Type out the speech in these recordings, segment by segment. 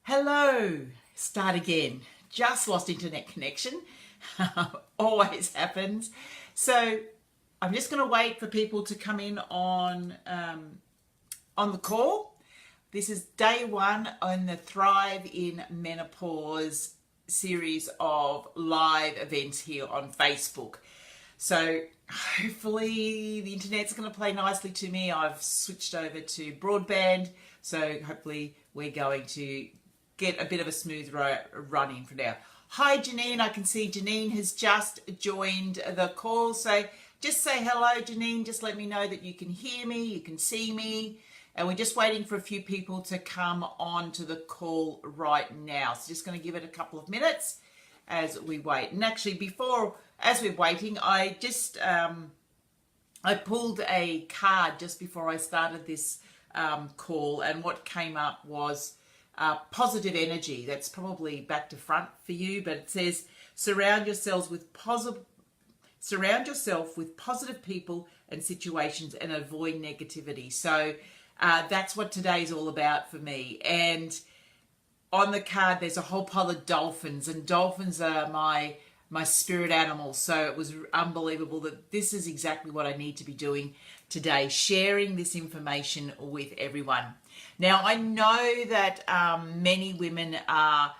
Hello, start again. Just lost internet connection. Always happens. So I'm just going to wait for people to come in on the call. This is day one on the Thrive in Menopause series of live events here on Facebook. So hopefully the internet's going to play nicely to me. I've switched over to broadband, so hopefully we're going to get a bit of a smooth run in for now. Hi Janine, I can see Janine has just joined the call. So just say hello Janine, just let me know that you can hear me, you can see me. And we're just waiting for a few people to come on to the call right now. So just going to give it a couple of minutes as we wait. And actually as we're waiting, I just, I pulled a card just before I started this call, and what came up was positive energy. That's probably back to front for you, but it says surround yourself with positive people and situations and avoid negativity. So that's what today's all about for me. And on the card there's a whole pile of dolphins, and dolphins are my spirit animals. So it was unbelievable that this is exactly what I need to be doing today, sharing this information with everyone. Now, I know that many women are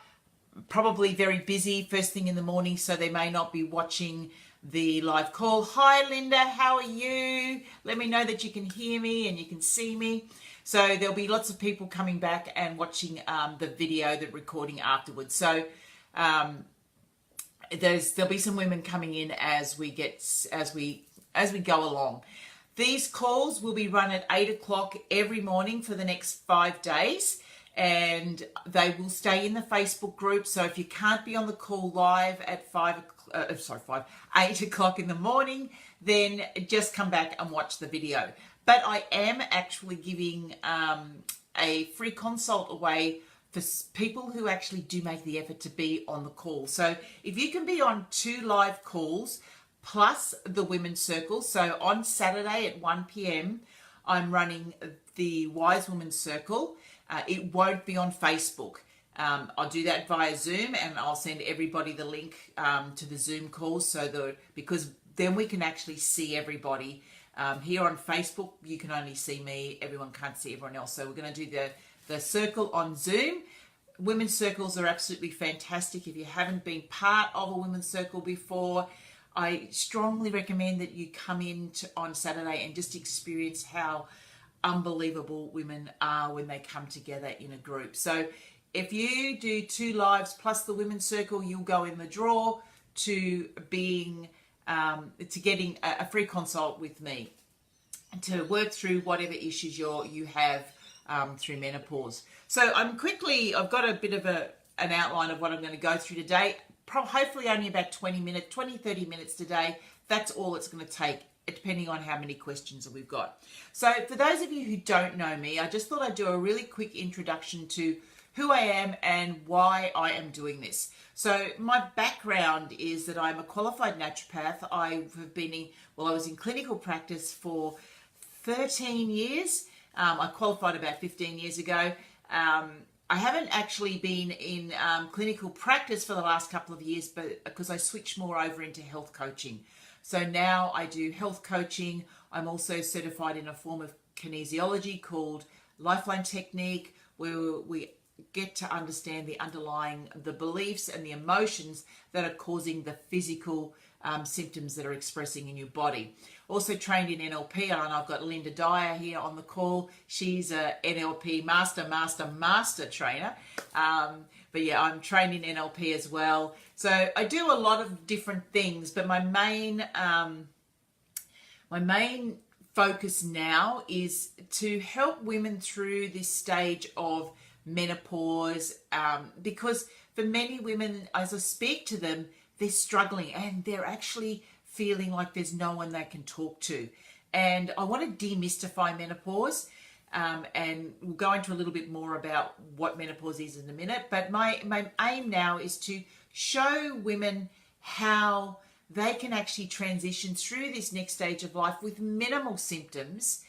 probably very busy first thing in the morning, so they may not be watching the live call. Hi, Linda, how are you? Let me know that you can hear me and you can see me. So there'll be lots of people coming back and watching the video, the recording afterwards. So there'll be some women coming in as we go along. These calls will be run at 8 o'clock every morning for the next 5 days, and they will stay in the Facebook group. So if you can't be on the call live at 8 o'clock in the morning, then just come back and watch the video. But I am actually giving a free consult away for people who actually do make the effort to be on the call. So if you can be on 2 live calls plus the Women's Circle. So on Saturday at 1 p.m, I'm running the Wise Women's Circle. It won't be on Facebook. I'll do that via Zoom, and I'll send everybody the link to the Zoom calls, because then we can actually see everybody. Here on Facebook, you can only see me. Everyone can't see everyone else. So we're going to do the circle on Zoom. Women's circles are absolutely fantastic. If you haven't been part of a women's circle before, I strongly recommend that you come in on Saturday and just experience how unbelievable women are when they come together in a group. So if you do 2 lives plus the women's circle, you'll go in the draw to getting a free consult with me to work through whatever issues you have through menopause. So I've got a bit of an outline of what I'm going to go through today. Hopefully only about 30 minutes today. That's all it's going to take, depending on how many questions that we've got. So for those of you who don't know me, I just thought I'd do a really quick introduction to who I am and why I am doing this. So my background is that I'm a qualified naturopath. I was in clinical practice for 13 years. I qualified about 15 years ago. I haven't actually been in clinical practice for the last couple of years, but because I switched more over into health coaching. So now I do health coaching. I'm also certified in a form of kinesiology called Lifeline Technique, where we get to understand the beliefs and the emotions that are causing the physical symptoms that are expressing in your body. Also trained in NLP, and I've got Linda Dyer here on the call. She's a NLP master trainer. But yeah, I'm trained in NLP as well. So I do a lot of different things, but my main focus now is to help women through this stage of menopause, because for many women, as I speak to them, they're struggling and they're actually feeling like there's no one they can talk to. And I want to demystify menopause, and we'll go into a little bit more about what menopause is in a minute. But my aim now is to show women how they can actually transition through this next stage of life with minimal symptoms,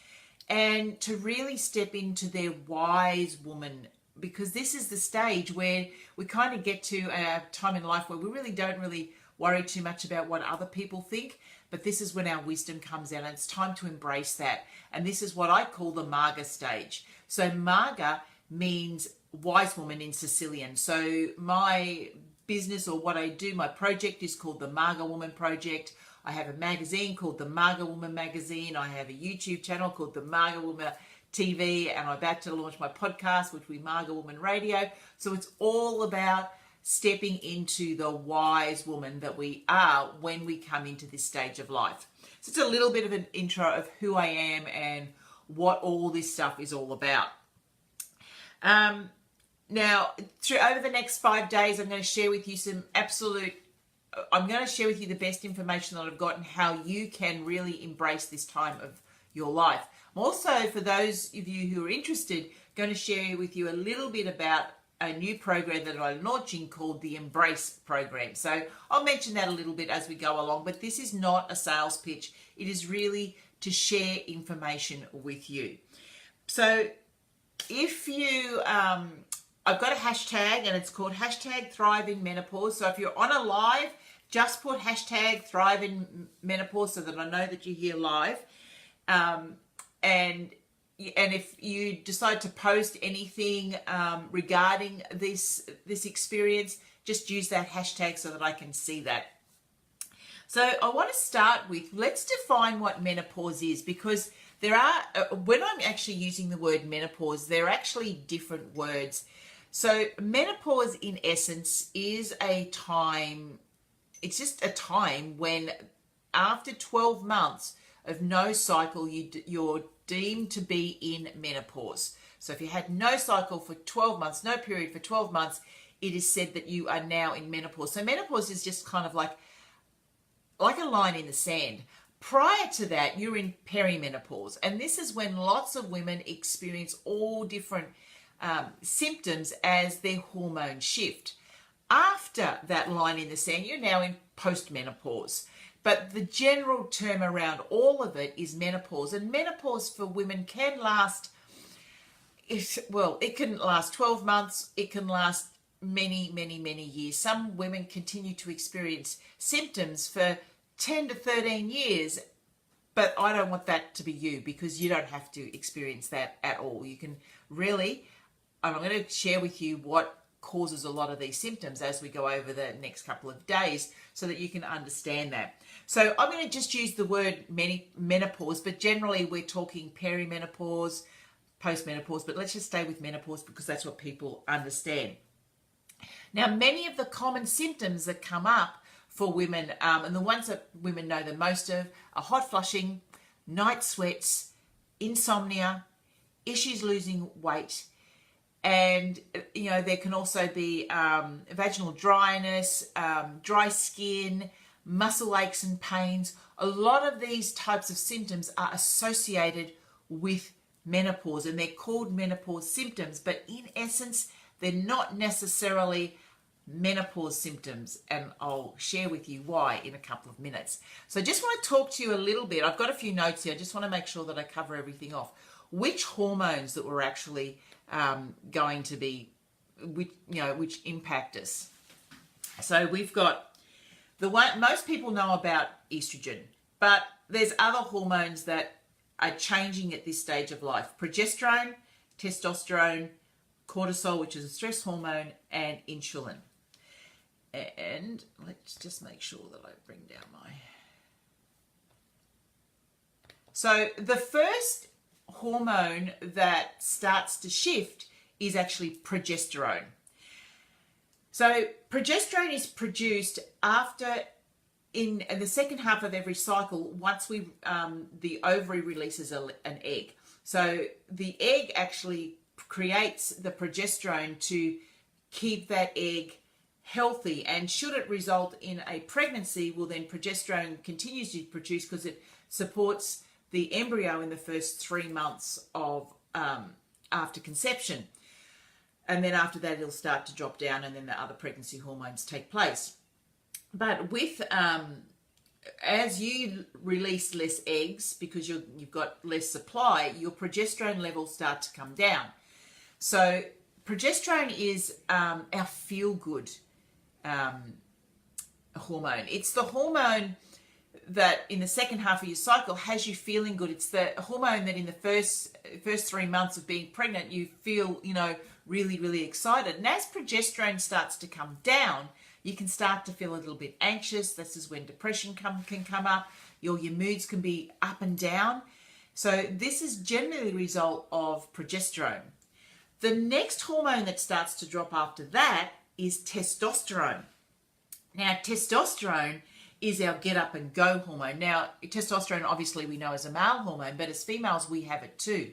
and to really step into their wise woman because this is the stage where we kind of get to a time in life where we really don't really worry too much about what other people think, but this is when our wisdom comes out, and it's time to embrace that. And this is what I call the Marga stage. So Marga means wise woman in Sicilian. So my business, or what I do, my project is called the Marga Woman Project. I have a magazine called the Marga Woman Magazine. I have a YouTube channel called the Marga Woman TV, and I'm about to launch my podcast, which will be Marga Woman Radio. So it's all about stepping into the wise woman that we are when we come into this stage of life. So it's a little bit of an intro of who I am and what all this stuff is all about. Now, over the next 5 days, I'm going to share with you I'm going to share with you the best information that I've got and how you can really embrace this time of your life. I'm also, for those of you who are interested, going to share with you a little bit about a new program that I'm launching called the Embrace program. So I'll mention that a little bit as we go along, but this is not a sales pitch. It is really to share information with you. So if you, I've got a hashtag, and it's called #ThriveInMenopause. So if you're on a live, just put #ThriveInMenopause so that I know that you're here live. And if you decide to post anything regarding this experience, just use that hashtag so that I can see that. So I want to start with, let's define what menopause is, because there are, when I'm actually using the word menopause, there are actually different words. So menopause in essence is a time, it's just a time when after 12 months of no cycle, you're deemed to be in menopause. So if you had no cycle for 12 months, no period for 12 months, it is said that you are now in menopause. So menopause is just kind of like a line in the sand. Prior to that, you're in perimenopause. And this is when lots of women experience all different symptoms as their hormones shift. After that line in the sand, you're now in postmenopause. But the general term around all of it is menopause. And menopause for women can last, it can last 12 months. It can last many, many, many years. Some women continue to experience symptoms for 10 to 13 years. But I don't want that to be you, because you don't have to experience that at all. You can really, I'm going to share with you what causes a lot of these symptoms as we go over the next couple of days so that you can understand that. So I'm going to just use the word menopause, but generally we're talking perimenopause, postmenopause, but let's just stay with menopause because that's what people understand. Now, many of the common symptoms that come up for women, and the ones that women know the most of, are hot flushing, night sweats, insomnia, issues losing weight, and, you know, there can also be vaginal dryness, dry skin, muscle aches and pains. A lot of these types of symptoms are associated with menopause, and they're called menopause symptoms, but in essence, they're not necessarily menopause symptoms, and I'll share with you why in a couple of minutes. So I just want to talk to you a little bit. I've got a few notes here. I just want to make sure that I cover everything off. Which hormones that we're actually going to be, which impact us. So we've got the one most people know about estrogen, but there's other hormones that are changing at this stage of life: progesterone, testosterone, cortisol, which is a stress hormone, and insulin. And let's just make sure that I bring down my... So the first hormone that starts to shift is actually progesterone. So progesterone is produced in the second half of every cycle, once the ovary releases an egg. So the egg actually creates the progesterone to keep that egg healthy, and should it result in a pregnancy, well, then progesterone continues to produce because it supports the embryo in the first 3 months of after conception, and then after that it'll start to drop down, and then the other pregnancy hormones take place. But with as you release less eggs because you've got less supply, your progesterone levels start to come down. So progesterone is our feel-good hormone. It's the hormone that in the second half of your cycle has you feeling good. It's the hormone that in the first 3 months of being pregnant, you feel, really, really excited. And as progesterone starts to come down, you can start to feel a little bit anxious. This is when depression can come up. Your moods can be up and down. So this is generally a result of progesterone. The next hormone that starts to drop after that is testosterone. Now, testosterone is our get up and go hormone. Now, testosterone obviously we know is a male hormone, but as females we have it too.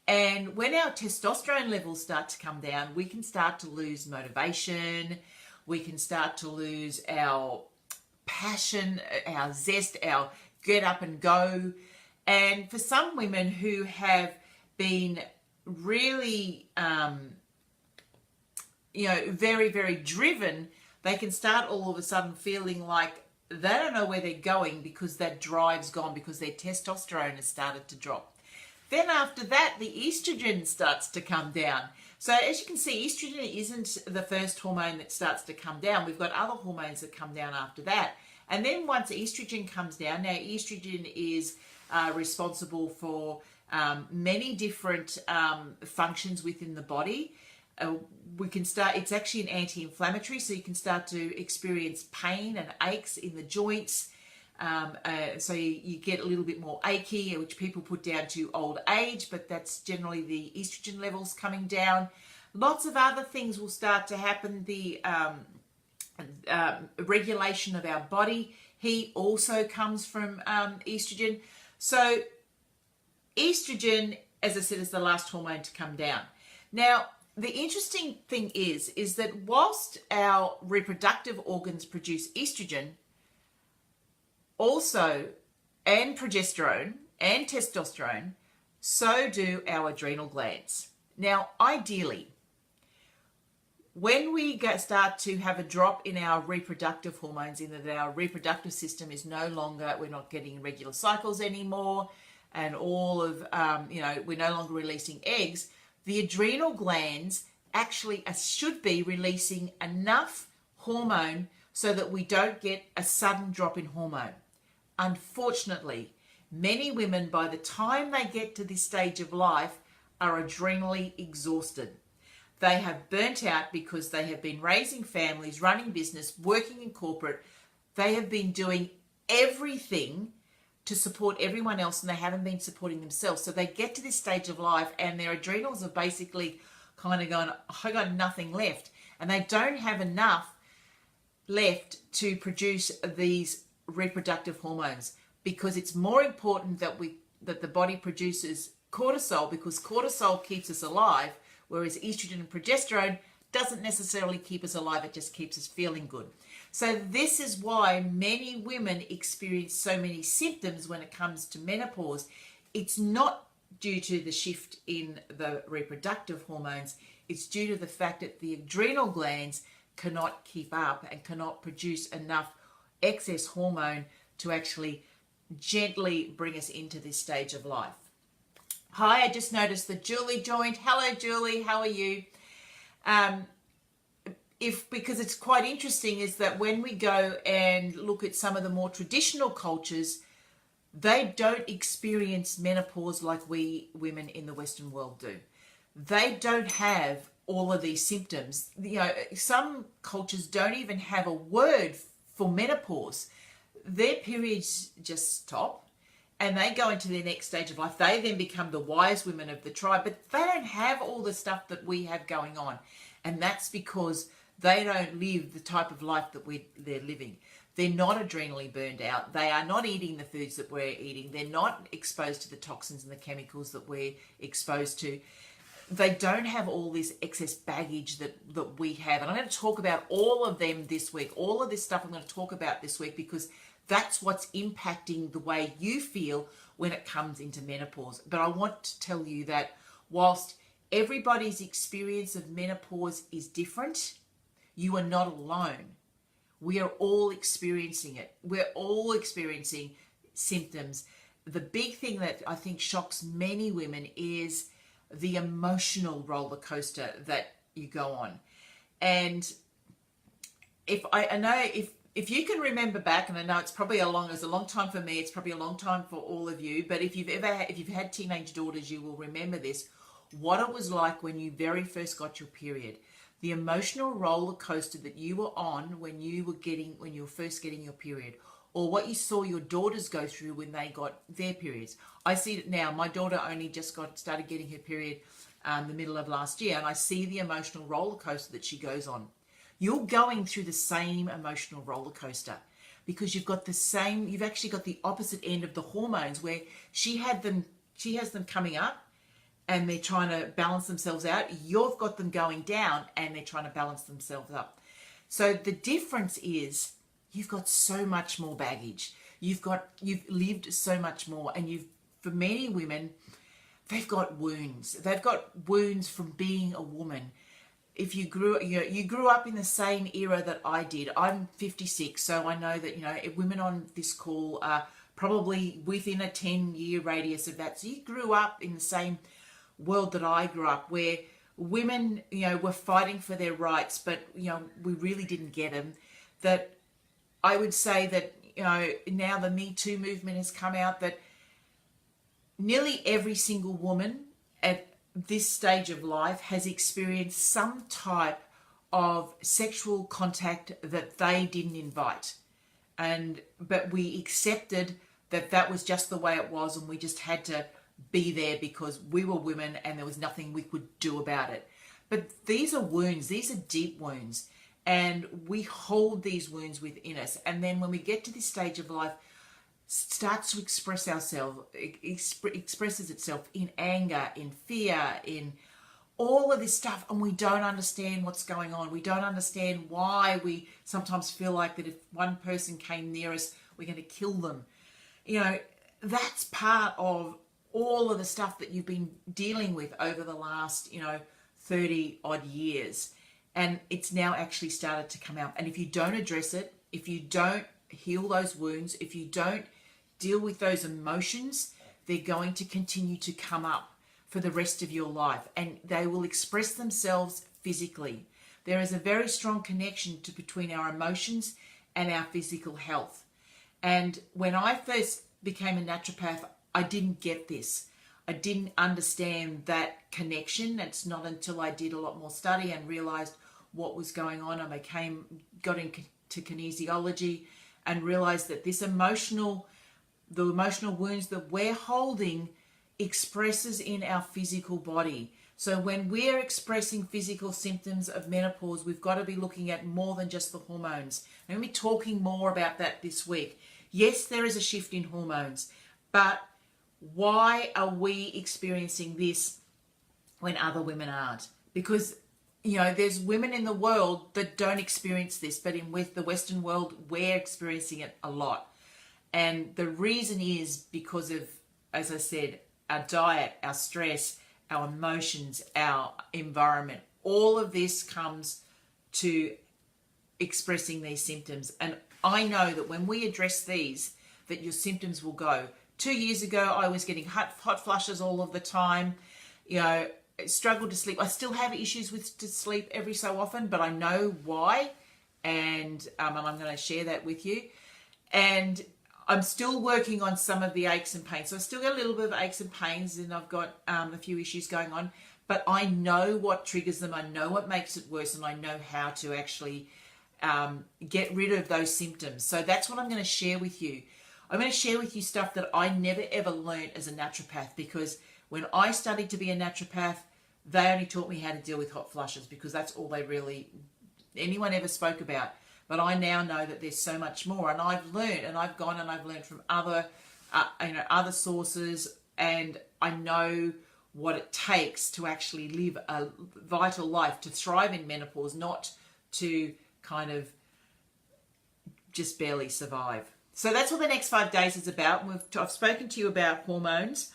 And when our testosterone levels start to come down, we can start to lose motivation, we can start to lose our passion, our zest, our get up and go. And for some women who have been really, very, very driven, they can start all of a sudden feeling like they don't know where they're going because that drive's gone, because their testosterone has started to drop. Then after that, the estrogen starts to come down. So as you can see, estrogen isn't the first hormone that starts to come down. We've got other hormones that come down after that. And then once estrogen comes down, now estrogen is responsible for many different functions within the body. It's actually an anti-inflammatory, so you can start to experience pain and aches in the joints. So you get a little bit more achy, which people put down to old age, but that's generally the estrogen levels coming down. Lots of other things will start to happen. The regulation of our body heat also comes from estrogen. So estrogen, as I said, is the last hormone to come down. Now, the interesting thing is that whilst our reproductive organs produce estrogen, also, and progesterone and testosterone, so do our adrenal glands. Now, ideally, when we start to have a drop in our reproductive hormones, in that our reproductive system is no longer, we're not getting regular cycles anymore, and all of, we're no longer releasing eggs, the adrenal glands actually should be releasing enough hormone so that we don't get a sudden drop in hormone. Unfortunately, many women, by the time they get to this stage of life, are adrenally exhausted. They have burnt out because they have been raising families, running business, working in corporate. They have been doing everything to support everyone else, and they haven't been supporting themselves. So they get to this stage of life and their adrenals are basically kind of going, I got nothing left. And they don't have enough left to produce these reproductive hormones, because it's more important that the body produces cortisol, because cortisol keeps us alive, whereas estrogen and progesterone doesn't necessarily keep us alive, it just keeps us feeling good. So this is why many women experience so many symptoms when it comes to menopause. It's not due to the shift in the reproductive hormones, it's due to the fact that the adrenal glands cannot keep up and cannot produce enough excess hormone to actually gently bring us into this stage of life. Hi, I just noticed that Julie joined. Hello, Julie, how are you? Because it's quite interesting, is that when we go and look at some of the more traditional cultures, they don't experience menopause like we women in the Western world do. They don't have all of these symptoms. Some cultures don't even have a word for menopause. Their periods just stop and they go into their next stage of life. They then become the wise women of the tribe, but they don't have all the stuff that we have going on. And that's because they don't live the type of life that they're living. They're not adrenally burned out. They are not eating the foods that we're eating. They're not exposed to the toxins and the chemicals that we're exposed to. They don't have all this excess baggage that we have. And I'm going to talk about all of them this week. All of this stuff I'm going to talk about this week, because that's what's impacting the way you feel when it comes into menopause. But I want to tell you that whilst everybody's experience of menopause is different, you are not alone. We are all experiencing it. We're all experiencing symptoms. The big thing that I think shocks many women is the emotional roller coaster that you go on. And I know if you can remember back, and I know it's probably a long time for me, it's probably a long time for all of you, but if you've had teenage daughters, you will remember this, what it was like when you very first got your period. The emotional roller coaster that you were on when you were first getting your period, or what you saw your daughters go through when they got their periods. I see it now. My daughter only just started getting her period the middle of last year, and I see the emotional roller coaster that she goes on. You're going through the same emotional roller coaster because you've actually got the opposite end of the hormones, where she has them coming up and they're trying to balance themselves out. You've got them going down and they're trying to balance themselves up. So the difference is you've got so much more baggage. You've lived so much more, and for many women, they've got wounds. They've got wounds from being a woman. If you grew up in the same era that I did. I'm 56, so I know that women on this call are probably within a 10-year radius of that. So you grew up in the same world that I grew up, where women were fighting for their rights, but we really didn't get them. That I would say that now the Me Too movement has come out, that nearly every single woman at this stage of life has experienced some type of sexual contact that they didn't invite, but we accepted that was just the way it was, and we just had to be there because we were women and there was nothing we could do about it. But these are wounds, these are deep wounds, and we hold these wounds within us, and then when we get to this stage of life, starts to expresses itself in anger, in fear, in all of this stuff, and we don't understand what's going on. We don't understand why we sometimes feel like that if one person came near us, we're going to kill them. That's part of all of the stuff that you've been dealing with over the last 30 odd years, and it's now actually started to come out. And if you don't address it, if you don't heal those wounds, if you don't deal with those emotions, they're going to continue to come up for the rest of your life, and they will express themselves physically. There is a very strong connection between our emotions and our physical health. And when I first became a naturopath, I didn't get this. I didn't understand that connection. It's not until I did a lot more study and realized what was going on, I got into kinesiology and realized that the emotional wounds that we're holding expresses in our physical body. So when we're expressing physical symptoms of menopause, we've got to be looking at more than just the hormones. I'm going to be talking more about that this week. Yes, there is a shift in hormones, but why are we experiencing this when other women aren't? Because there's women in the world that don't experience this, but with the Western world, we're experiencing it a lot. And the reason is because of, as I said, our diet, our stress, our emotions, our environment. All of this comes to expressing these symptoms. And I know that when we address these, that your symptoms will go. 2 years ago, I was getting hot flushes all of the time. Struggled to sleep. I still have issues to sleep every so often, but I know why. And I'm going to share that with you. And I'm still working on some of the aches and pains. So I still got a little bit of aches and pains, and I've got a few issues going on. But I know what triggers them. I know what makes it worse, and I know how to actually get rid of those symptoms. So that's what I'm going to share with you. I'm going to share with you stuff that I never ever learned as a naturopath, because when I studied to be a naturopath, they only taught me how to deal with hot flushes, because that's all anyone ever spoke about. But I now know that there's so much more, and I've learned, and I've gone and I've learned from other sources, and I know what it takes to actually live a vital life, to thrive in menopause, not to kind of just barely survive. So that's what the next 5 days is about. I've spoken to you about hormones.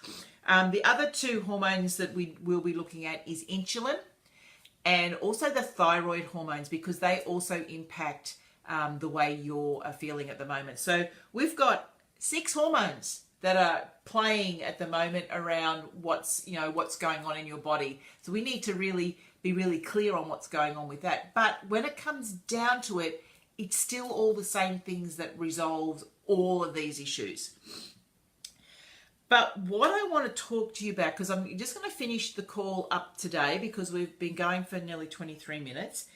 The other two hormones that we will be looking at is insulin and also the thyroid hormones, because they also impact the way you're feeling at the moment. So we've got 6 hormones that are playing at the moment around what's going on in your body. So we need to really be really clear on what's going on with that. But when it comes down to it, it's still all the same things that resolves all of these issues. But what I want to talk to you about, because I'm just going to finish the call up today because we've been going for nearly 23 minutes.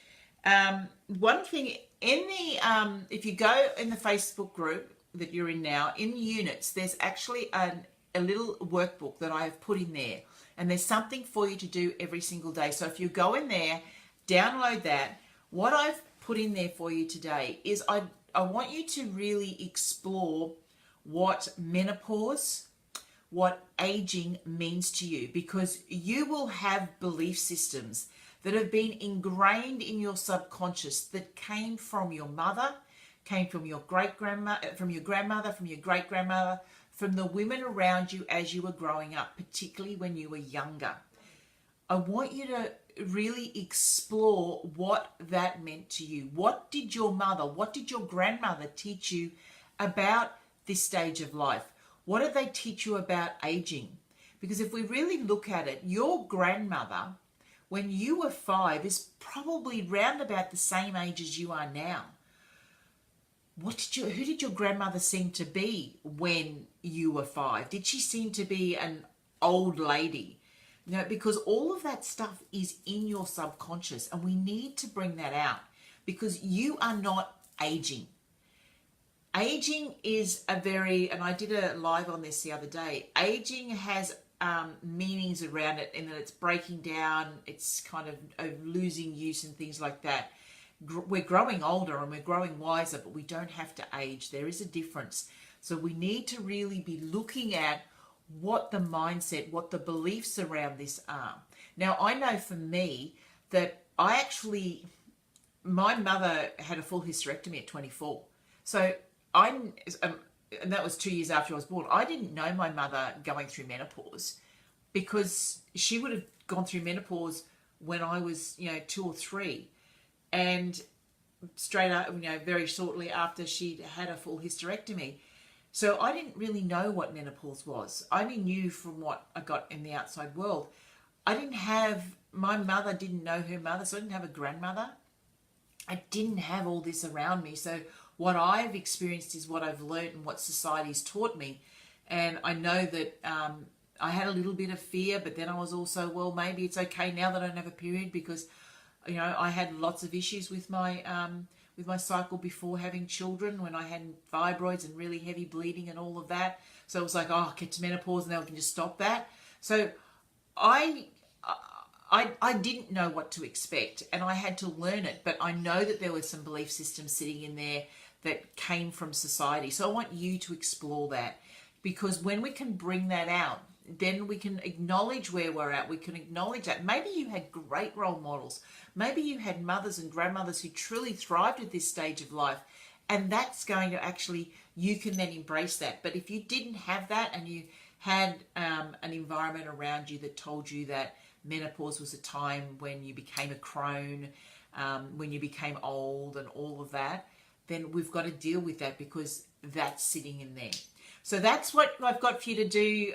One thing in the, if you go in the Facebook group that you're in now, in units, there's actually a little workbook that I have put in there. And there's something for you to do every single day. So if you go in there, download that. What I've put in there for you today is I want you to really explore what menopause, what aging means to you, because you will have belief systems that have been ingrained in your subconscious that came from your mother, came from your great-grandmother, from your grandmother, from your great-grandmother, from the women around you as you were growing up, particularly when you were younger. I want you to really explore what that meant to you. What did your mother, what did your grandmother teach you about this stage of life? What did they teach you about aging? Because if we really look at it, your grandmother, when you were 5, is probably round about the same age as you are now. Who did your grandmother seem to be when you were 5? Did she seem to be an old lady? You know, because all of that stuff is in your subconscious, and we need to bring that out because you are not aging. Aging is a very, and I did a live on this the other day, aging has meanings around it in that it's breaking down, it's kind of losing use and things like that. We're growing older and we're growing wiser, but we don't have to age. There is a difference. So we need to really be looking at what the mindset, what the beliefs around this are. Now, I know for me that my mother had a full hysterectomy at 24. So and that was 2 years after I was born. I didn't know my mother going through menopause because she would have gone through menopause when I was, 2 or 3. And straight up, very shortly after she'd had a full hysterectomy. So I didn't really know what menopause was. I only knew from what I got in the outside world. My mother didn't know her mother, so I didn't have a grandmother. I didn't have all this around me. So what I've experienced is what I've learned and what society's taught me. And I know that I had a little bit of fear, but then I was also, well, maybe it's okay now that I don't have a period because I had lots of issues with my cycle before having children when I had fibroids and really heavy bleeding and all of that. So it was like, I'll get to menopause and now we can just stop that. So I didn't know what to expect and I had to learn it, but I know that there were some belief systems sitting in there that came from society. So I want you to explore that because when we can bring that out, then we can acknowledge where we're at. We can acknowledge that. Maybe you had great role models. Maybe you had mothers and grandmothers who truly thrived at this stage of life. And that's going to actually, you can then embrace that. But if you didn't have that and you had an environment around you that told you that menopause was a time when you became a crone, when you became old and all of that, then we've got to deal with that because that's sitting in there. So that's what I've got for you to do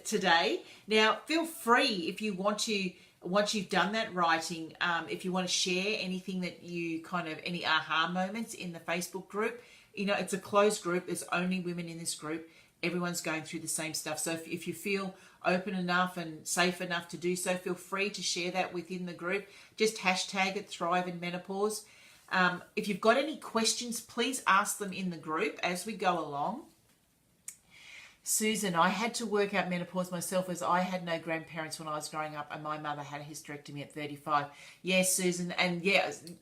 today. Now, feel free if you want to, once you've done that writing, if you want to share anything that you any aha moments in the Facebook group. It's a closed group. There's only women in this group. Everyone's going through the same stuff. So if you feel open enough and safe enough to do so, feel free to share that within the group. Just hashtag it Thrive in Menopause. If you've got any questions, please ask them in the group as we go along. Susan, I had to work out menopause myself as I had no grandparents when I was growing up and my mother had a hysterectomy at 35. Yes, Susan, and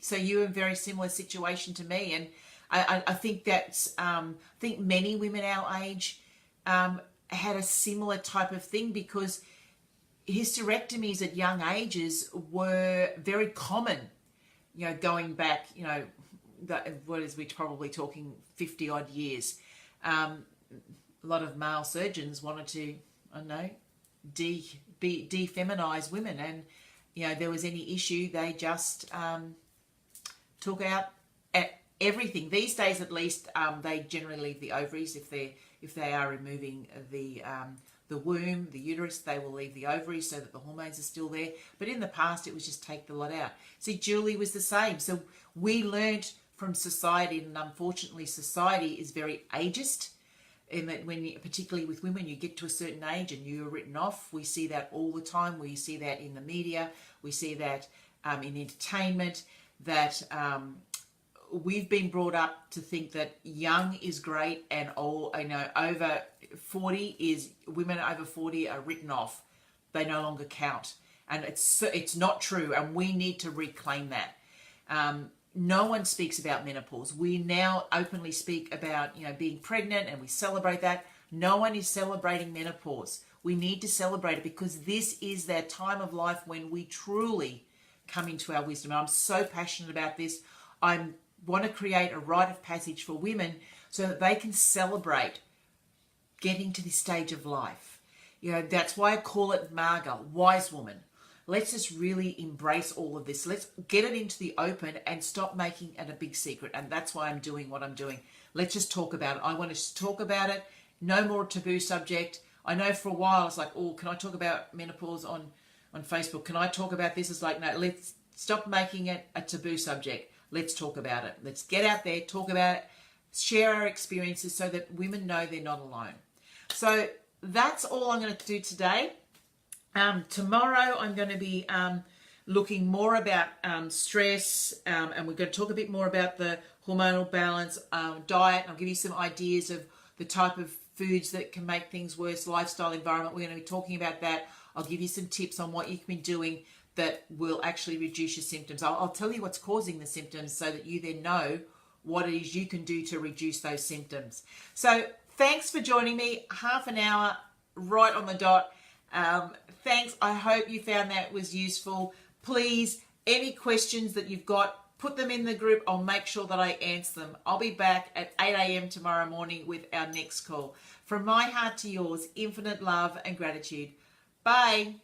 so you were in a very similar situation to me. And I think that's, I think many women our age had a similar type of thing because hysterectomies at young ages were very common, going back, we're probably talking 50 odd years. A lot of male surgeons wanted to, defeminize women, and there was any issue, they just took out everything. These days, at least, they generally leave the ovaries if they are removing the the womb, the uterus, they will leave the ovaries so that the hormones are still there. But in the past, it was just take the lot out. See, Julie was the same. So we learned from society, and unfortunately society is very ageist, in that particularly with women, you get to a certain age and you're written off. We see that all the time. We see that in the media. We see that in entertainment, that we've been brought up to think that young is great, and over 40 is, women over 40 are written off. They no longer count, and it's not true, and we need to reclaim that. No one speaks about menopause. We now openly speak about being pregnant, and we celebrate that. No one is celebrating menopause. We need to celebrate it, because this is that time of life when we truly come into our wisdom. And I'm so passionate about this. I want to create a rite of passage for women so that they can celebrate getting to this stage of life. That's why I call it Marga, wise woman. Let's just really embrace all of this. Let's get it into the open and stop making it a big secret. And that's why I'm doing what I'm doing. Let's just talk about it. I want to talk about it. No more taboo subject. I know for a while it's like, oh, can I talk about menopause on Facebook? Can I talk about this? It's like, no, let's stop making it a taboo subject. Let's talk about it. Let's get out there, talk about it, share our experiences so that women know they're not alone. So that's all I'm going to do today. Tomorrow I'm going to be looking more about stress, and we're going to talk a bit more about the hormonal balance, diet. I'll give you some ideas of the type of foods that can make things worse, lifestyle, environment. We're going to be talking about that. I'll give you some tips on what you can be doing that will actually reduce your symptoms. I'll tell you what's causing the symptoms so that you then know what it is you can do to reduce those symptoms. So thanks for joining me. Half an hour right on the dot. Thanks. I hope you found that was useful. Please, any questions that you've got, put them in the group. I'll make sure that I answer them. I'll be back at 8 a.m. tomorrow morning with our next call. From my heart to yours, infinite love and gratitude. Bye.